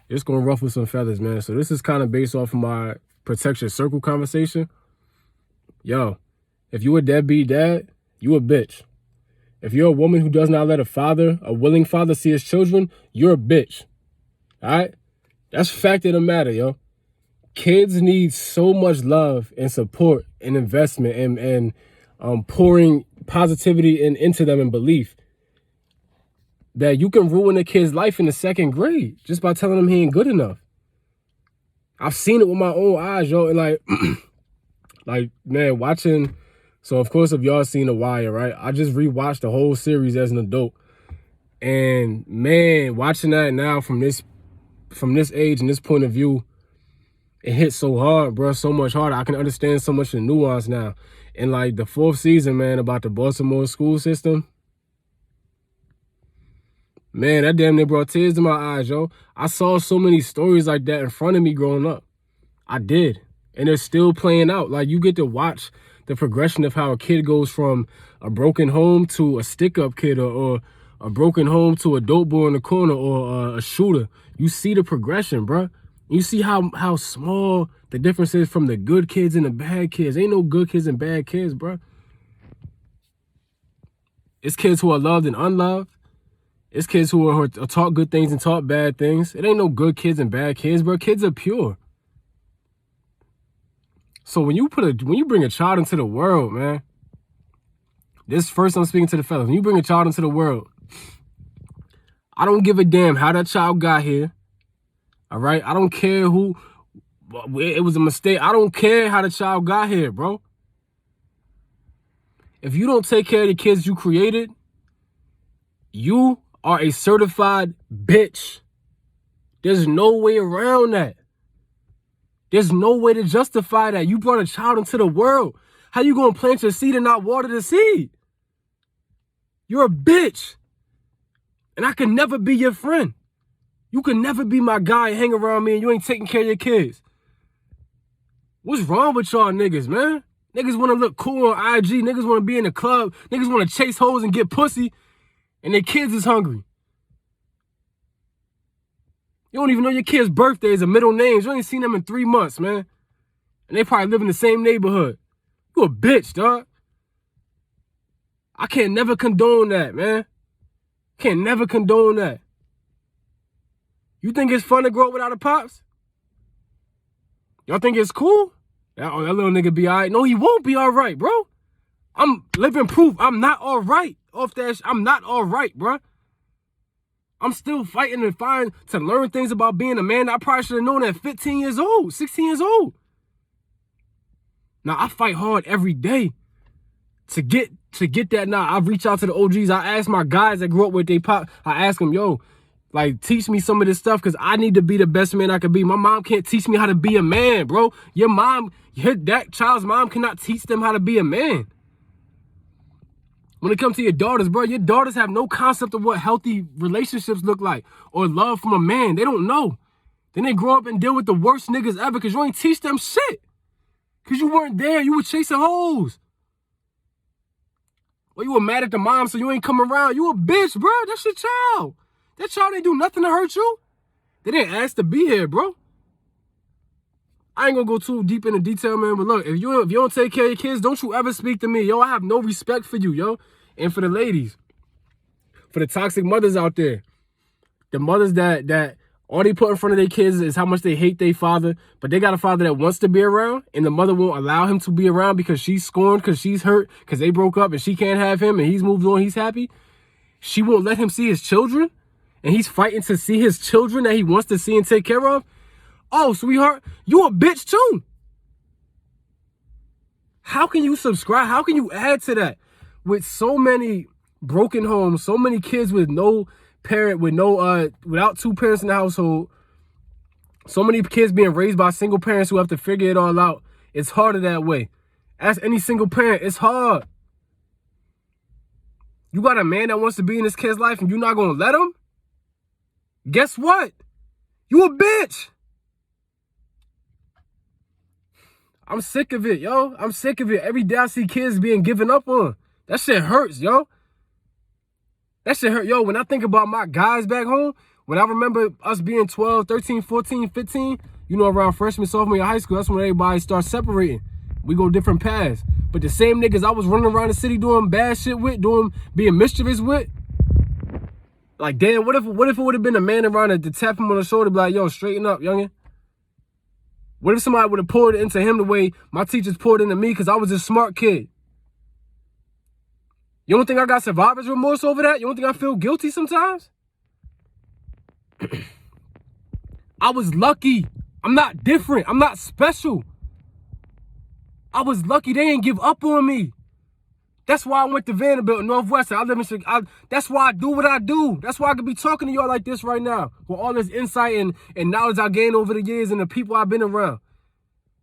it's going to ruffle some feathers, man. So this is kind of based off of my protect your circle conversation. Yo, if you a deadbeat dad, you a bitch. If you're a woman who does not let a willing father see his children, you're a bitch. All right? That's fact of the matter, yo. Kids need so much love and support and investment and pouring positivity into them and belief that you can ruin a kid's life in the second grade just by telling him he ain't good enough. I've seen it with my own eyes, yo. And like, man, watching. So, of course, if y'all seen The Wire, right? I just rewatched the whole series as an adult. And, man, watching that now from this age and this point of view, it hits so hard, bro, so much harder. I can understand so much of the nuance now. And, like, the 4th season, man, about the Baltimore school system, man, that damn near brought tears to my eyes, yo. I saw so many stories like that in front of me growing up. I did. And they're still playing out. Like, you get to watch the progression of how a kid goes from a broken home to a stick-up kid or a broken home to a dope boy in the corner or a shooter. You see the progression, bro. You see how small the difference is from the good kids and the bad kids. Ain't no good kids and bad kids, bro. It's kids who are loved and unloved. It's kids who are taught good things and taught bad things. It ain't no good kids and bad kids, bro. Kids are pure. So when you bring a child into the world, man, this first I'm speaking to the fellas. When you bring a child into the world, I don't give a damn how that child got here. All right? I don't care who, it was a mistake. I don't care how the child got here, bro. If you don't take care of the kids you created, you are a certified bitch. There's no way around that. There's no way to justify that. You brought a child into the world. How you gonna plant your seed and not water the seed? You're a bitch. And I can never be your friend. You can never be my guy and hang around me and you ain't taking care of your kids. What's wrong with y'all niggas, man? Niggas want to look cool on IG. Niggas want to be in the club. Niggas want to chase hoes and get pussy. And their kids is hungry. You don't even know your kids' birthdays or middle names. You ain't seen them in 3 months, man. And they probably live in the same neighborhood. You a bitch, dog. I can't never condone that, man. Can't never condone that. You think it's fun to grow up without a pops? Y'all think it's cool? That little nigga be all right. No, he won't be all right, bro. I'm living proof I'm not all right. Off that I'm not all right, bro. I'm still fighting to learn things about being a man I probably should have known at 15 years old, 16 years old. Now, I fight hard every day to get that. Now, I reach out to the OGs. I ask my guys that grew up with their pop. I ask them, yo, like, teach me some of this stuff because I need to be the best man I can be. My mom can't teach me how to be a man, bro. That child's mom cannot teach them how to be a man. When it comes to your daughters, bro, your daughters have no concept of what healthy relationships look like or love from a man. They don't know. Then they grow up and deal with the worst niggas ever because you ain't teach them shit. Because you weren't there. You were chasing hoes. Or you were mad at the mom so you ain't come around. You a bitch, bro. That's your child. That child ain't do nothing to hurt you. They didn't ask to be here, bro. I ain't gonna go too deep into detail, man, but look, if you don't take care of your kids, don't you ever speak to me. Yo, I have no respect for you, yo. And for the ladies, for the toxic mothers out there, the mothers that all they put in front of their kids is how much they hate their father, but they got a father that wants to be around, and the mother won't allow him to be around because she's scorned, because she's hurt, because they broke up and she can't have him and he's moved on, he's happy. She won't let him see his children, and he's fighting to see his children that he wants to see and take care of. Oh, sweetheart, you a bitch too. How can you subscribe? How can you add to that? With so many broken homes, so many kids with no parent, without two parents in the household, so many kids being raised by single parents who have to figure it all out. It's harder that way. Ask any single parent, it's hard. You got a man that wants to be in this kid's life and you're not gonna let him? Guess what? You a bitch. I'm sick of it, yo. I'm sick of it. Every day I see kids being given up on. That shit hurts, yo. That shit hurt. Yo, when I think about my guys back home, When I remember us being 12, 13, 14, 15, you know, around freshman, sophomore year of high school, that's when everybody starts separating. We go different paths. But the same niggas I was running around the city doing bad shit with, being mischievous with, like, damn, what if it would have been a man around to tap him on the shoulder, be like, yo, straighten up, youngin'? What if somebody would have poured it into him the way my teachers poured into me because I was a smart kid? You don't think I got survivor's remorse over that? You don't think I feel guilty sometimes? I was lucky. I'm not different. I'm not special. I was lucky they didn't give up on me. That's why I went to Vanderbilt, Northwestern. I live in Chicago. That's why I do what I do. That's why I could be talking to y'all like this right now. With all this insight and knowledge I gained over the years and the people I've been around.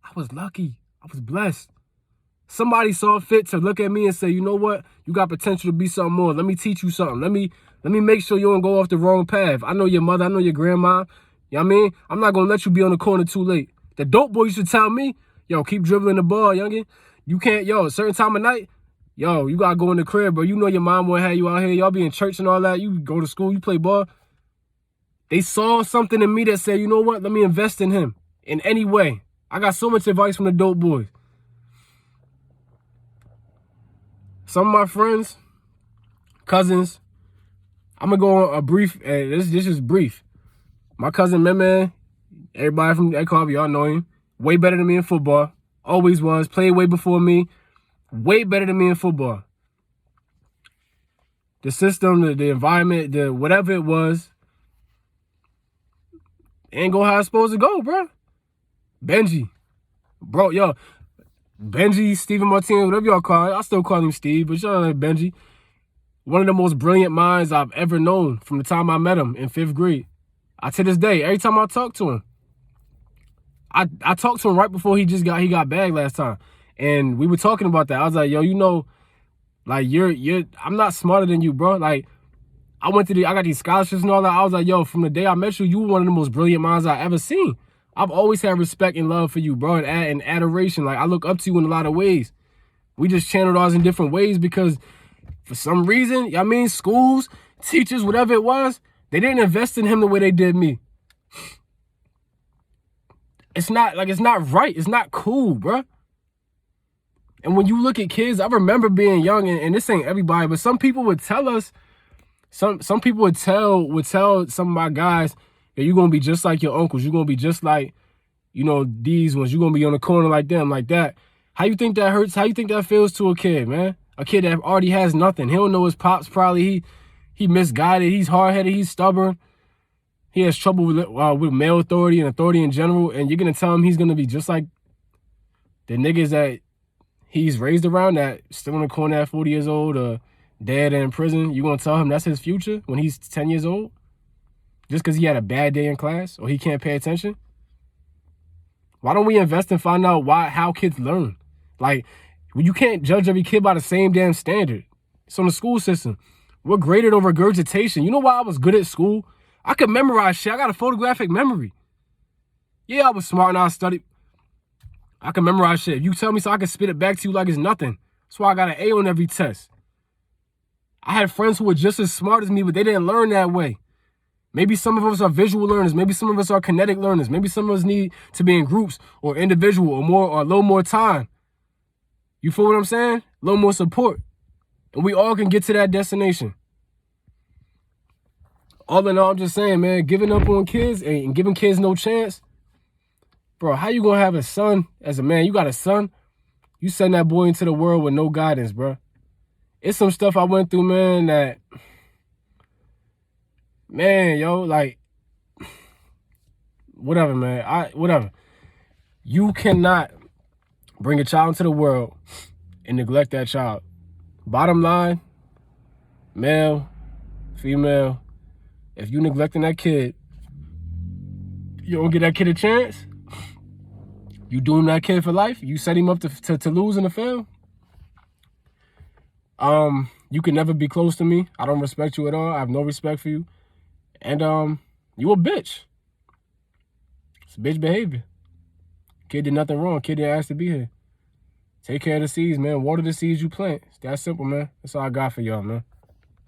I was lucky. I was blessed. Somebody saw fit to look at me and say, you know what? You got potential to be something more. Let me teach you something. Let me make sure you don't go off the wrong path. I know your mother. I know your grandma. You know what I mean? I'm not going to let you be on the corner too late. The dope boy used to tell me, yo, keep dribbling the ball, youngin'. You can't, yo, a certain time of night, yo, you got to go in the crib, bro. You know your mom won't have you out here. Y'all be in church and all that. You go to school, you play ball. They saw something in me that said, you know what? Let me invest in him in any way. I got so much advice from the dope boys. Some of my friends, cousins, I'm going to go on a brief, this is brief. My cousin, man, everybody from Echo, y'all know him. Way better than me in football. Always was. Played way before me. Way better than me in football. The system, the environment, the whatever it was, ain't go how it's supposed to go, bro. Benji. Bro, yo. Benji, Steven Martinez, whatever y'all call it. I still call him Steve, but y'all like Benji. One of the most brilliant minds I've ever known from the time I met him in 5th grade. To this day, every time I talk to him, I talked to him right before he got bagged last time. And we were talking about that. I was like, yo, you know, like I'm not smarter than you, bro. Like, I got these scholarships and all that. I was like, yo, from the day I met you, you were one of the most brilliant minds I ever seen. I've always had respect and love for you, bro, and adoration. Like, I look up to you in a lot of ways. We just channeled ours in different ways because for some reason, I mean, schools, teachers, whatever it was, they didn't invest in him the way they did me. It's not right. It's not cool, bro. And when you look at kids, I remember being young, and this ain't everybody, but some people would tell us, some people would tell some of my guys that you're going to be just like your uncles. You're going to be just like, you know, these ones. You're going to be on the corner like them, like that. How you think that hurts? How you think that feels to a kid, man? A kid that already has nothing. He don't know his pops probably. He misguided. He's hard-headed. He's stubborn. He has trouble with male authority and authority in general. And you're going to tell him he's going to be just like the niggas that he's raised around that still in the corner at 40 years old or dead in prison. You're going to tell him that's his future when he's 10 years old? Just because he had a bad day in class or he can't pay attention? Why don't we invest and find out how kids learn? Like, you can't judge every kid by the same damn standard. It's on the school system. We're graded on regurgitation. You know why I was good at school? I could memorize shit. I got a photographic memory. Yeah, I was smart and I studied. I can memorize shit. If you tell me so, I can spit it back to you like it's nothing. That's why I got an A on every test. I had friends who were just as smart as me, but they didn't learn that way. Maybe some of us are visual learners. Maybe some of us are kinetic learners. Maybe some of us need to be in groups or individual or a little more time. You feel what I'm saying? A little more support. And we all can get to that destination. All in all, I'm just saying, man, giving up on kids and giving kids no chance. Bro, how you going to have a son as a man? You got a son. You send that boy into the world with no guidance, bro. It's some stuff I went through, man, that... Man, yo, like... Whatever, man. Whatever. You cannot bring a child into the world and neglect that child. Bottom line, male, female, if you neglecting that kid, you don't get that kid a chance. You doom that kid for life. You set him up to lose and to fail. You can never be close to me. I don't respect you at all. I have no respect for you. And you a bitch. It's bitch behavior. Kid did nothing wrong. Kid didn't ask to be here. Take care of the seeds, man. Water the seeds you plant. It's that simple, man. That's all I got for y'all, man.